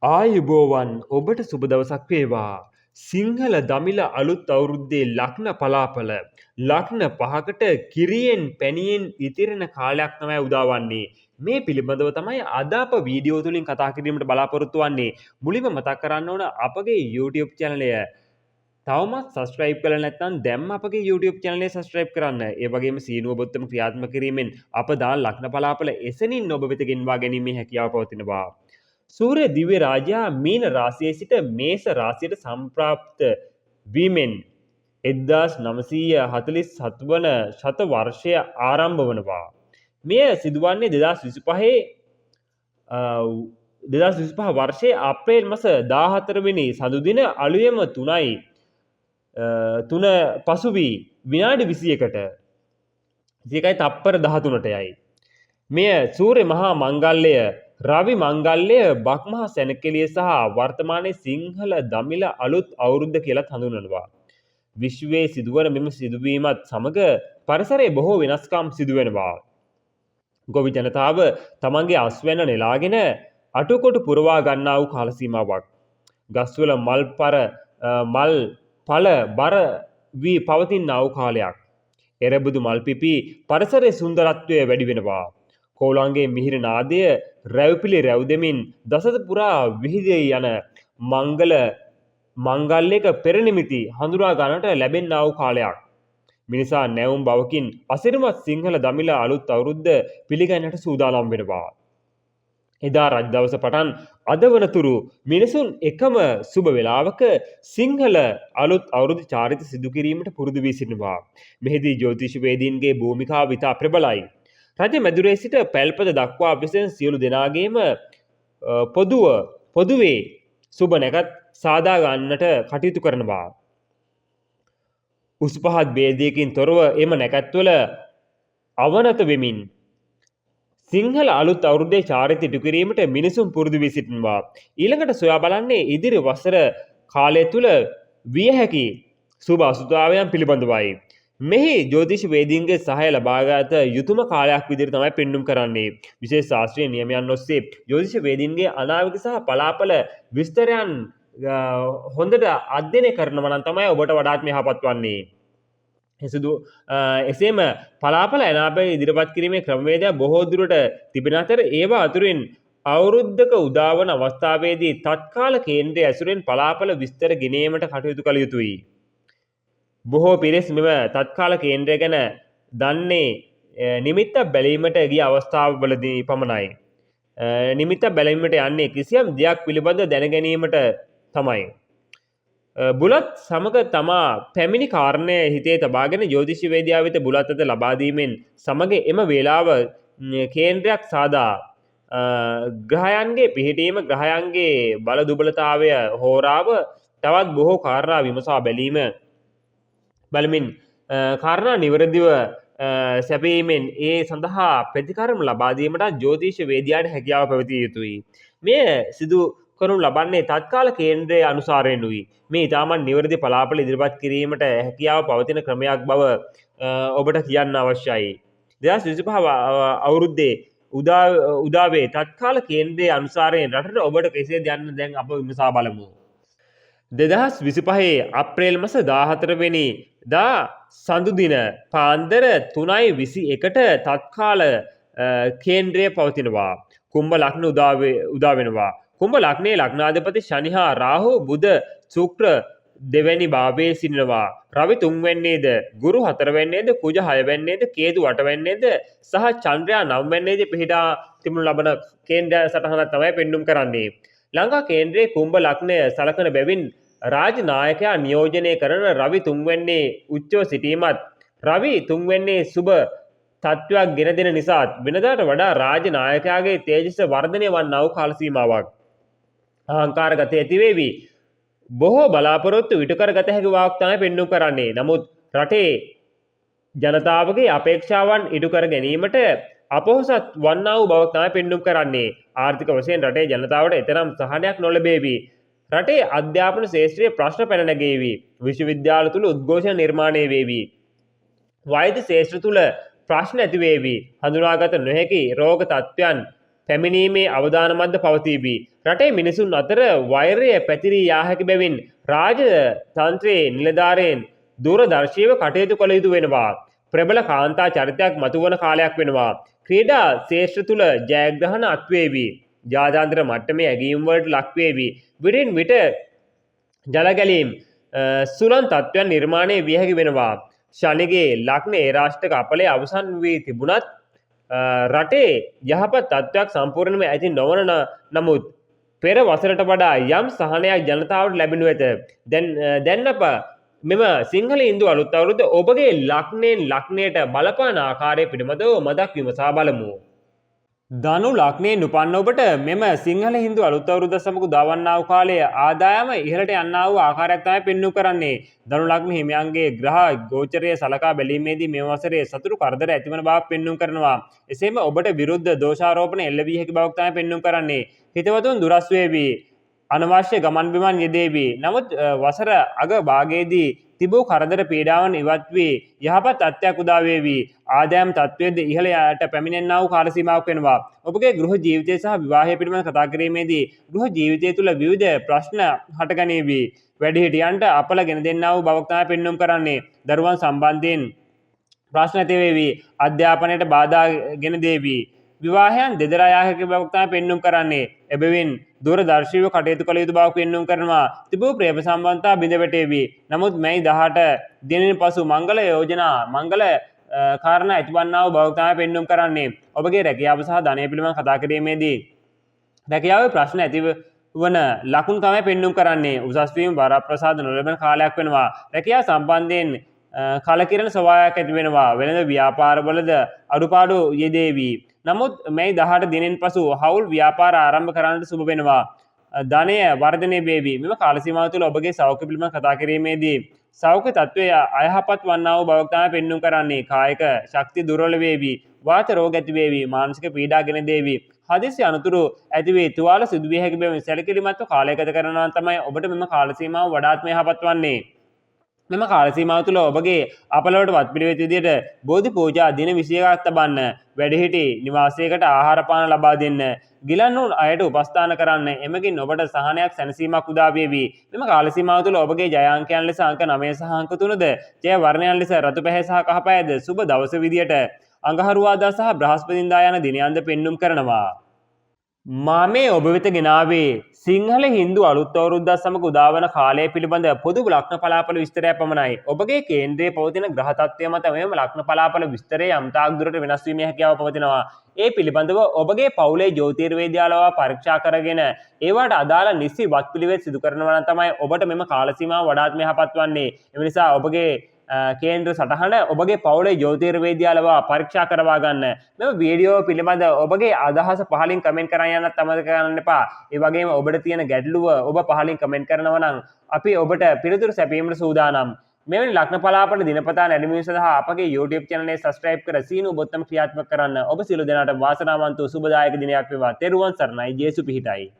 ආයුබෝවන් ඔබට සුබ දවසක් වේවා. සිංහල දමිළ අලුත් අවුරුද්දේ ලග්න පලාපල ලග්න පහකට කිරියෙන් පැණියෙන් ඉතිරෙන කාලයක් තමයි උදා වන්නේ. මේ පිළිබඳව තමයි අද අප වීඩියෝ තුලින් කතා කිරීමට බලාපොරොත්තු වෙන්නේ. මුලින්ම මතක් කරන්න ඕන අපගේ YouTube channel එක තවමත් subscribe කරලා නැත්නම් දැම්ම අපගේ YouTube channel එක subscribe කරන්න. ඒ වගේම සීනුව බොත්තම ක්‍රියාත්මක කිරීමෙන් අප දාන ලග්න පලාපල එසනින් ඔබ වෙත ගෙන්වා ගැනීමේ හැකියාව පවතිනවා. සූර්ය දිව්‍ය රාජයා මීන රාශියේ සිට මේෂ රාශියට සම්ප්‍රාප්ත වීමෙන් 1947 වන ශත වර්ෂය ආරම්භ වනවා. මෙය සිදුවන්නේ 2025 වර්ෂයේ අප්‍රේල් මාස 14 වෙනි සඳු දින අලුයම 3යි 3 පසු වී විනාඩි 21ට ඒකයි තප්පර 13ට යයි. මෙය සූර්ය මහා මංගල්‍යය රවි මංගල්‍ය බක්මහා සැනකෙළිය සහ වර්තමානයේ සිංහල දමිළ අලුත් අවුරුද්ද කියලා හඳුන්වනවා. විශ්වයේ සිදුවන මෙම සිදුවීමත් සමග පරිසරයේ බොහෝ වෙනස්කම් සිදුවෙනවා. ගොවි ජනතාව තමන්ගේ අස්වැන්න නෙලාගෙන අටකොටු පුරවා ගන්නා වූ කාල සීමාවක්. ගස්වල මල් ඵල බර වී පවතිනා වූ කාලයක්. එරබුදු මල් පිපි පරිසරයේ සුන්දරත්වය වැඩි වෙනවා. කෝලංගේ මිහිර නාදය රැව්පිලි රැව් දෙමින් දසත පුරා විහිදී යන මංගල්‍යක පෙරනිමිති හඳුනා ගන්නට ලැබෙනා වූ කාලයක්. මිනිසා නැවුම් බවකින් අසිරිමත් සිංහල දමිළ අලුත් අවුරුද්ද පිළිගන්නට සූදානම් වෙනවා. එදා රජ දවස පටන් අද වනතුරු මිනිසුන් එකම සුබ වේලාවක සිංහල අලුත් අවුරුදු චාරිත සිදු කිරීමට පුරුදු වී සිටිනවා. මෙහිදී ජ්‍යොතිෂවේදීන්ගේ භූමිකාව ඉතා ප්‍රබලයි. රජ මැදුරේ සිට පැල්පත දක්වා විසෙන සියලු දෙනාගේම පොදුවේ සුබ නැකත් සාදා ගන්නට කටයුතු කරනවා. උස් පහත් ભેදයකින් තොරව එම නැකත්වල අවනත වෙමින් සිංහල අලුත් අවුරුද්දේ චාරිත ඉටු කිරීමට මිනිසුන් පුරුදු වී සිටිනවා. ඊළඟට සොයා බලන්නේ ඉදිරි වසර කාලය තුල විය හැකි සුබ අසුතාවයන් පිළිබඳවයි. මෙහි ජ්‍යොතිෂ වේදීන්ගේ සහාය ලබාගත යුතුම කාලයක් විදිහට තමයි පෙන්눔 කරන්නේ. විශේෂ ශාස්ත්‍රීය නියමයන් ඔස්සේ ජ්‍යොතිෂ වේදීන්ගේ අනාවැකි සහ පලාපල විස්තරයන් හොඳට අධ්‍යයනය කරනවා නම් තමයි ඔබට වඩාත්ම යහපත් වන්නේ. එසේම පලාපල අනාපය ඉදිරිපත් කිරීමේ ක්‍රමවේදය බොහෝ දුරට තිබෙන අතර ඒවා අතුරින් අවුරුද්දක උදාවන අවස්ථාවේදී තත්කාල කේන්ද්‍රය ඇසුරෙන් පලාපල විස්තර ගෙනීමට කටයුතු කළ යුතුයි. බොහෝ පිරිස් මෙම තත්කාල කේන්ද්‍රය ගැන දන්නේ නිමිත්ත බැලීමට ගිය අවස්ථාවවලදී පමණයි. නිමිත්ත බැලීමට යන්නේ කිසියම් දෙයක් පිළිබඳ දැනගැනීමට තමයි. බුලත් සමග තමා පැමිණි කාරණය හිතේ තබාගෙන ජ්‍යොතිෂවේදියා වෙත බුලත් අත ලබා දීමෙන් සමග එම වේලාව කේන්ද්‍රයක් සාදා ග්‍රහයන්ගේ පිහිටීම ග්‍රහයන්ගේ බල දුබලතාවය හෝරාව තවත් බොහෝ කාරණා විමසා බලමින් කාරණා නිවැරදිව සැපීමෙන් ඒ සඳහා ප්‍රතිකර්ම ලබා දීමට ජ්‍යොතිෂ වේදියාට හැකියාව පැවතිය යුතුයි. මේ සිදු කරනු ලබන්නේ තත්කාල කේන්ද්‍රයේ අනුසාරයෙන්ුයි. මේ ඉතාමත් නිවැරදි පලාපල ඉදිරිපත් කිරීමට හැකියාව පවතින ක්‍රමයක් බව ඔබට කියන්න අවශ්‍යයි. 2025 අවුරුද්දේ උදාවේ තත්කාල කේන්ද්‍රයේ අනුසාරයෙන් රටට ඔබට කෙසේද යන්න දැන් අප විමසා බලමු. 2025 අප්‍රේල් මාස 14 වෙනි දා සඳු දින පාන්දර 3:21ට තත්කාල කේන්ද්‍රය පවතිනවා. කුම්භ ලග්න උදා වෙනවා. කුම්භ ලග්නයේ ලග්නාධිපති ශනි හා රාහු බුධ ශුක්‍ර දෙවැනි භාවයේ සිටිනවා. රවි 3 වෙන්නේද, ගුරු 4 වෙන්නේද, කුජ 6 වෙන්නේද, කේතු 8 වෙන්නේද සහ චන්ද්‍රයා 9 වෙන්නේද පිහිටා තිබුණු ලබන කේන්ද්‍ර සටහනක් තමයි පෙන්눔 කරන්නේ. ලංකා කේන්ද්‍රයේ කුම්භ ලග්නය සලකන බැවින් රාජනායකයා නියෝජනය කරන රවි 3 වෙන්නේ උච්චව සිටීමත් රවි 3 වෙන්නේ සුබ තත්වයක් ගෙන දෙන නිසාත් වෙනදාට වඩා රාජනායකයාගේ තේජස වර්ධනය වන්නා වූ කාල සීමාවක්. අහංකාර ගතිය ඇති වේවි. බොහෝ බලාපොරොත්තු ඉටු කරගත හැකි වාක් තමයි පෙන්눔 කරන්නේ. නමුත් රටේ ජනතාවගේ අපේක්ෂාවන් ඉටු කර ගැනීමට අපොහොසත් වන්නා වූ බවක් තමයි පෙන්눔 කරන්නේ. ආර්ථික වශයෙන් රටේ ජනතාවට එතරම් සහනයක් නොලැබේවි. රටේ අධ්‍යාපන ශාස්ත්‍රීය ප්‍රශ්න පැන නැගෙවි. විශ්වවිද්‍යාල තුල උද්ඝෝෂණ නිර්මාණය වේවි. වෛද්‍ය ශාස්ත්‍ර තුල ප්‍රශ්න ඇති වේවි. හඳුනාගත නොහැකි රෝග තත්ත්වයන් පැමිණීමේ අවදානමත්ද පවතිවි. රටේ මිනිසුන් අතර වෛරය පැතිරී යා හැකි බැවින් රාජතන්ත්‍රයේ නිලධාරීන් දූරදර්ශීව කටයුතු කළ යුතු වෙනවා. ප්‍රබල කාන්තා චරිතයක් මතුවන කාලයක් වෙනවා. ක්‍රීඩා ශේෂ්ත්‍ර තුළ ජයග්‍රහණ අත්වේවි. ජාත්‍යන්තර මට්ටමේ ඇගීම් වලට ලක්වේවි. විටින් විට ජලගැලීම් සුළං තත්ත්වයන් නිර්මාණය විය හැකි වෙනවා. ශනිගේ ලග්න ඒ රාශික අපලේ අවසන් වී තිබුණත් රටේ යහපත් තත්ත්වයක් සම්පූර්ණයෙන්ම ඇති නොවන නමුත් පෙර වසරට වඩා යම් සහනයක් ජනතාවට ලැබෙනු ඇත. දැන් අප මෙම සිංහල හින්දු අලුත් අවුරුද්ද ඔබගේ ලග්නයෙන් ලග්නයට බලපාන ආකාරය පිළිබඳව මදක් විමසා බලමු. ධනු ලග්නයෙන් උපන්න ඔබට මෙම සිංහල හින්දු අලුත් අවුරුද්ද සමග උදාවන්නා වූ කාලයේ ආදායම ඉහළට යන්නා වූ ආකාරයක් තමයි පෙන්වු කරන්නේ. ධනු ලග්න හිමියන්ගේ ග්‍රහ ගෝචරය සලකා බැලීමේදී මේ වසරේ සතුරු කරදර ඇතිවන බවක් පෙන්වු කරනවා. එසේම ඔබට විරුද්ධ දෝෂාරෝපණ එල්ල වී හැකි බවක් තමයි පෙන්වු කරන්නේ. හිතවතුන් දුරස් වේවි. අනවශ්‍ය ගමන් බිමන් යෙදේවි. නමුත් වසර අග භාගයේදී තිබූ කරදර පීඩාවන් ඉවත් වී යහපත් තත්ත්වයක් උදා වේවි. ආදායම් තත්ත්වයේද ඉහළට පැමිණෙන්නා වූ කාල සීමාවක් වෙනවා. ඔබගේ ගෘහ ජීවිතය සහ විවාහය පිළිබඳව කතා කිරීමේදී ගෘහ ජීවිතය තුළ විවිධ ප්‍රශ්න හටගනීවි. වැඩිහිටියන්ට අපල ගෙන දෙන්නා වූ බවක් තමයි පෙන්වුම් කරන්නේ. දරුවන් සම්බන්ධයෙන් ප්‍රශ්න ඇති වේවි. අධ්‍යාපනයට බාධා ගෙන දේවි. විවාහයන් දෙදරා යා හැකි බවක් තමයි පෙන්වුම් කරන්නේ. එබැවින් දූරදර්ශීව කටයුතු කළ යුතු බවක් පෙන්වුම් කරනවා. තිබූ ප්‍රේම සම්බන්ධතා බිඳ වැටේවි. නමුත් මැයි 18 දිනෙන් පසු මංගල යෝජනා මංගල කාරණා ඇතිවන්නා වූ බවක් තමයි පෙන්වුම් කරන්නේ. ඔබගේ රැකියාව සහ ධනය පිළිබඳව කතා කිරීමේදී රැකියාවේ ප්‍රශ්න ඇතිවන ලකුණු තමයි පෙන්වුම් කරන්නේ. උසස් වීම වරප්‍රසාද නොලැබෙන කාලයක් වෙනවා. රැකියාව සම්බන්ධයෙන් කලකිරෙන ස්වභාවයක් ඇති වෙනවා. වෙළඳ ව්‍යාපාරවලද අඩුපාඩු යෙදේවි. නමුත් මේ 18 දිනෙන් පසු හවුල් ව්‍යාපාර ආරම්භ කරන්නට සුබ වෙනවා. ධනය වර්ධනය වේවි. මෙම කාල සීමාව තුළ ඔබගේ සෞඛ්‍ය පිළිබඳව කතා කිරීමේදී සෞඛ්‍ය තත්ත්වය අයහපත් වන්නා වූ බවක් තමයි පෙන්වුම් කරන්නේ. කායික ශක්තිය දුර්වල වේවි. වාත රෝග ඇති වේවි. මානසික පීඩා ගෙන දේවි. හදිසි අනතුරු ඇති වේ. තුවාල සිදු විය හැකි බැවින් සැලකිලිමත්ව කාලය ගත කරනවා තමයි ඔබට මෙම කාල සීමාව වඩාත්ම යහපත් වන්නේ. මෙම කාල සීමාව තුළ ඔබගේ අපලවට වත්පිළිවෙත් විදියට බෝධි පූජා දින 21ක් තබන්න. වැඩිහිටි නිවාසයකට ආහාර පාන ලබා දෙන්න. ගිලන් වූ අයට උපස්ථාන කරන්න. එමගින් ඔබට සහනයක් සැනසීමක් උදා වේවි. මෙම කාල සීමාව තුළ ඔබගේ ජය අංකයන් ලෙස අංක 9 සහ අංක 3ද ජය වර්ණයන් ලෙස රතු පැහැ සහ කහ පැහැද සුබ දවස විදියට අඟහරුවාදා සහ බ්‍රහස්පතින්දා යන දිනයන්ද පෙන්වුම් කරනවා. මා මේ ඔබ වෙත ගෙනාවේ සිංහල හින්දු අලුත් අවුරුද්දත් සමග උදාවන කාලය පිළිබඳ පොදු ලග්න පලාපල විස්තරයක් පමණයි. ඔබගේ කේන්ද්‍රයේ පවතින ග්‍රහ තත්ත්වය මත මෙම ලග්න පලාපල විස්තරය යම් තාක් දුරට වෙනස් වීමේ හැකියාව පවතිනවා. ඒ පිළිබඳව ඔබගේ පවුලේ ජ්‍යොතිර්වේදයාලව පරීක්ෂා කරගෙන ඒවට අදාළ නිසි වත්පිළිවෙත් සිදු කරනවා නම් තමයි ඔබට මෙම කාල සීමාව වඩාත්ම යහපත් වන්නේ. ඒ නිසා ඔබගේ කේන්ද්‍ර සටහන ඔබගේ පවුලේ ජ්‍යොතිර්වේදයාලව පරීක්ෂා කරවා ගන්න. මෙම වීඩියෝ පිළිබඳ ඔබගේ අදහස පහලින් කමෙන්ට් කරන්න යන්නත් අමතක කරන්න එපා. ඒ වගේම ඔබට තියෙන ගැටලුව ඔබ පහලින් කමෙන්ට් කරනවා නම් අපි ඔබට පිළිතුරු සැපීමට සූදානම්. මෙවැනි ලග්න පලාපල දිනපතා නැරඹීම සඳහා අපගේ YouTube channel එක subscribe කර සීනු බොත්තම ක්‍රියාත්මක කරන්න. ඔබ සියලු දෙනාට වාසනාවන්ත සුබදායක දිනයක් වේවා. තෙරුවන් සරණයි. ජේසු පිහිටයි.